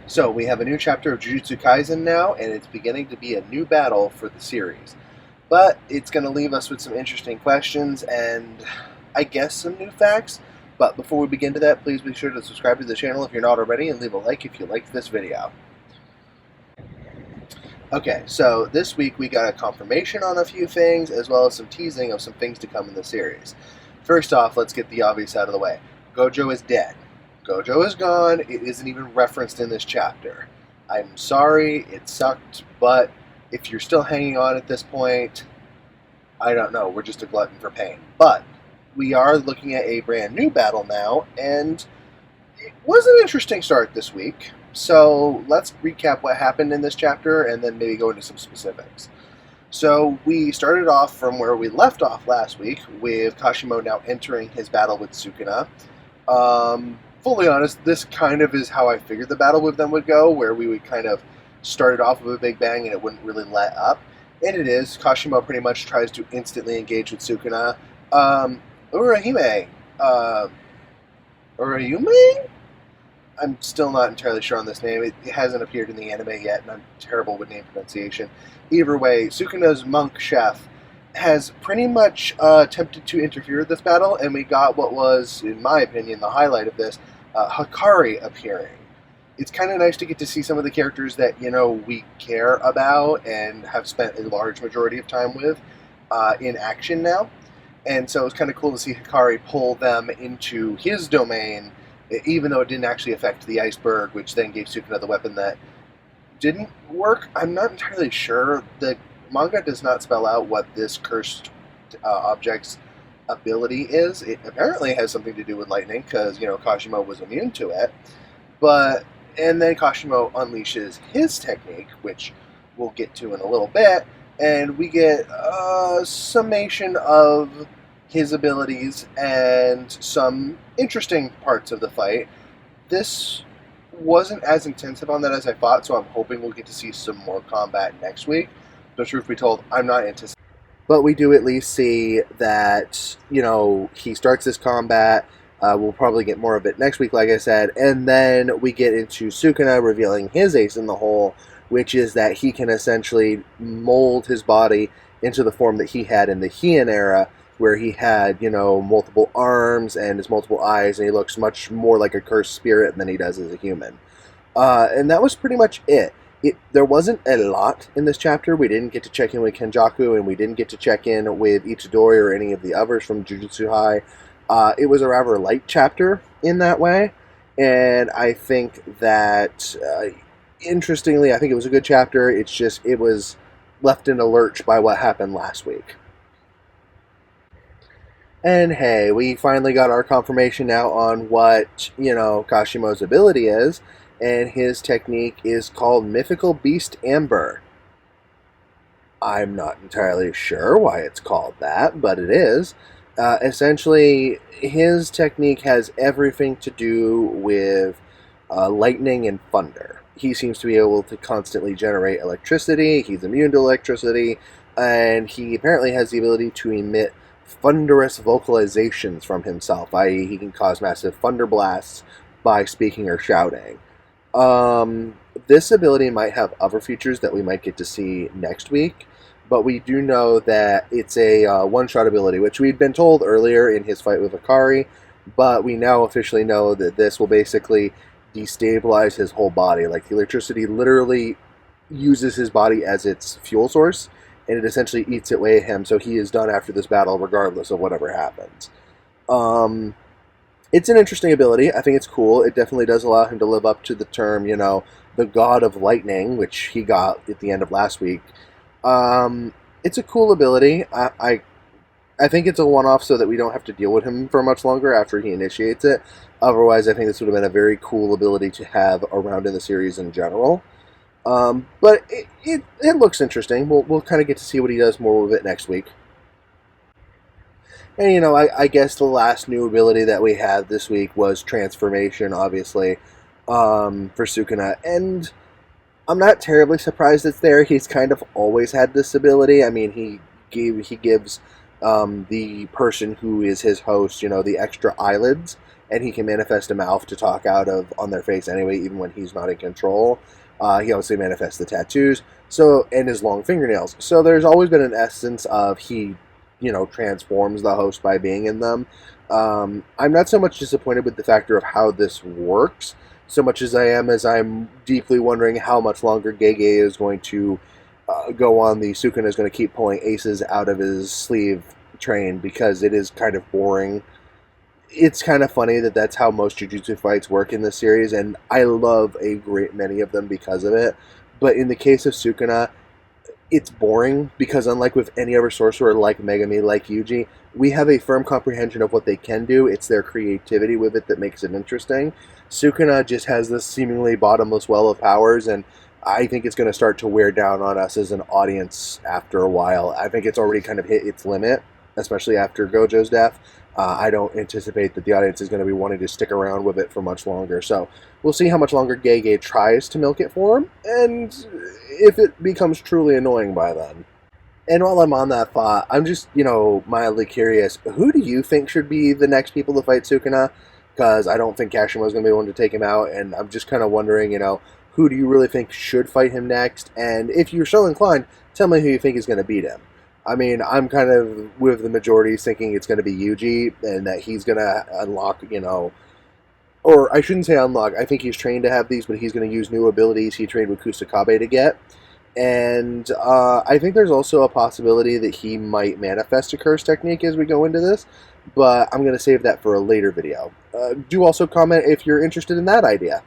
So we have a new chapter of Jujutsu Kaisen now, and it's beginning to be a new battle for the series. But it's going to leave us with some interesting questions and, I guess, some new facts. But before we begin to that, please be sure to subscribe to the channel if you're not already, and leave a like if you liked this video. Okay, so this week we got a confirmation on a few things, as well as some teasing of some things to come in the series. First off, let's get the obvious out of the way. Gojo is dead. Gojo is gone. It isn't even referenced in this chapter. I'm sorry, it sucked, but if you're still hanging on at this point, I don't know, we're just a glutton for pain. But we are looking at a brand new battle now, and it was an interesting start this week. So let's recap what happened in this chapter and then maybe go into some specifics. So we started off from where we left off last week with Kashimo now entering his battle with Sukuna. Fully honest, this kind of is how I figured the battle with them would go, where we would kind of start it off with a big bang and it wouldn't really let up. And it is. Kashimo pretty much tries to instantly engage with Sukuna. Urahime. Urayume? I'm still not entirely sure on this name. It hasn't appeared in the anime yet, and I'm terrible with name pronunciation. Either way, Sukuna's monk chef has pretty much attempted to interfere with this battle, and we got what was, in my opinion, the highlight of this, Hikari appearing. It's kind of nice to get to see some of the characters that, we care about and have spent a large majority of time with in action now. And so it's kind of cool to see Hikari pull them into his domain, even though it didn't actually affect the iceberg, which then gave Sukuna the weapon that didn't work. I'm not entirely sure. The manga does not spell out what this cursed object's ability is. It apparently has something to do with lightning, because, Kashimo was immune to it. And then Kashimo unleashes his technique, which we'll get to in a little bit, and we get a summation of his abilities and some interesting parts of the fight. This wasn't as intensive on that as I thought, so I'm hoping we'll get to see some more combat next week. The truth be told, I'm not anticipating. But we do at least see that, he starts this combat. We'll probably get more of it next week, like I said. And then we get into Sukuna revealing his ace in the hole, which is that he can essentially mold his body into the form that he had in the Heian era, where he had, multiple arms and his multiple eyes, and he looks much more like a cursed spirit than he does as a human. And that was pretty much it. There wasn't a lot in this chapter. We didn't get to check in with Kenjaku, and we didn't get to check in with Itadori or any of the others from Jujutsu High. It was a rather light chapter in that way, and I think that, interestingly, I think it was a good chapter. It's just, it was left in a lurch by what happened last week. And hey, we finally got our confirmation now on what, Kashimo's ability is, and his technique is called Mythical Beast Amber. I'm not entirely sure why it's called that, but it is. Essentially, his technique has everything to do with lightning and thunder. He seems to be able to constantly generate electricity. He's immune to electricity, and he apparently has the ability to emit thunderous vocalizations from himself, i.e. he can cause massive thunder blasts by speaking or shouting. This ability might have other features that we might get to see next week, but we do know that it's a one-shot ability, which we'd been told earlier in his fight with Hikari, but we now officially know that this will basically destabilize his whole body. Like, the electricity literally uses his body as its fuel source, and it essentially eats away at him, so he is done after this battle regardless of whatever happens. It's an interesting ability. I think it's cool. It definitely does allow him to live up to the term, the God of Lightning, which he got at the end of last week. It's a cool ability. I think it's a one-off so that we don't have to deal with him for much longer after he initiates it. Otherwise, I think this would have been a very cool ability to have around in the series in general. But it looks interesting. We'll kind of get to see what he does more with it next week. And, I guess the last new ability that we had this week was Transformation, obviously, for Sukuna. And I'm not terribly surprised it's there. He's kind of always had this ability. I mean, he gives the person who is his host, the extra eyelids, and he can manifest a mouth to talk out of on their face anyway, even when he's not in control. He obviously manifests the tattoos, and his long fingernails. So there's always been an essence of he, transforms the host by being in them. I'm not so much disappointed with the factor of how this works, so much as I'm deeply wondering how much longer Gege is going to go on. The Sukuna is going to keep pulling aces out of his sleeve train, because it is kind of boring. It's kind of funny that that's how most Jujutsu fights work in this series, and I love a great many of them because of it. But in the case of Sukuna, it's boring, because unlike with any other sorcerer like Megami, like Yuji, we have a firm comprehension of what they can do. It's their creativity with it that makes it interesting. Sukuna just has this seemingly bottomless well of powers, and I think it's going to start to wear down on us as an audience after a while. I think it's already kind of hit its limit, especially after Gojo's death. I don't anticipate that the audience is going to be wanting to stick around with it for much longer. So we'll see how much longer Gege tries to milk it for him, and if it becomes truly annoying by then. And while I'm on that thought, I'm just, mildly curious. Who do you think should be the next people to fight Sukuna? Because I don't think Kashima is going to be one to take him out, and I'm just kind of wondering, who do you really think should fight him next? And if you're so inclined, tell me who you think is going to beat him. I mean, I'm kind of with the majority thinking it's going to be Yuji, and that he's going to unlock, or I shouldn't say unlock. I think he's trained to have these, but he's going to use new abilities he trained with Kusakabe to get. And I think there's also a possibility that he might manifest a curse technique as we go into this, but I'm going to save that for a later video. Do also comment if you're interested in that idea.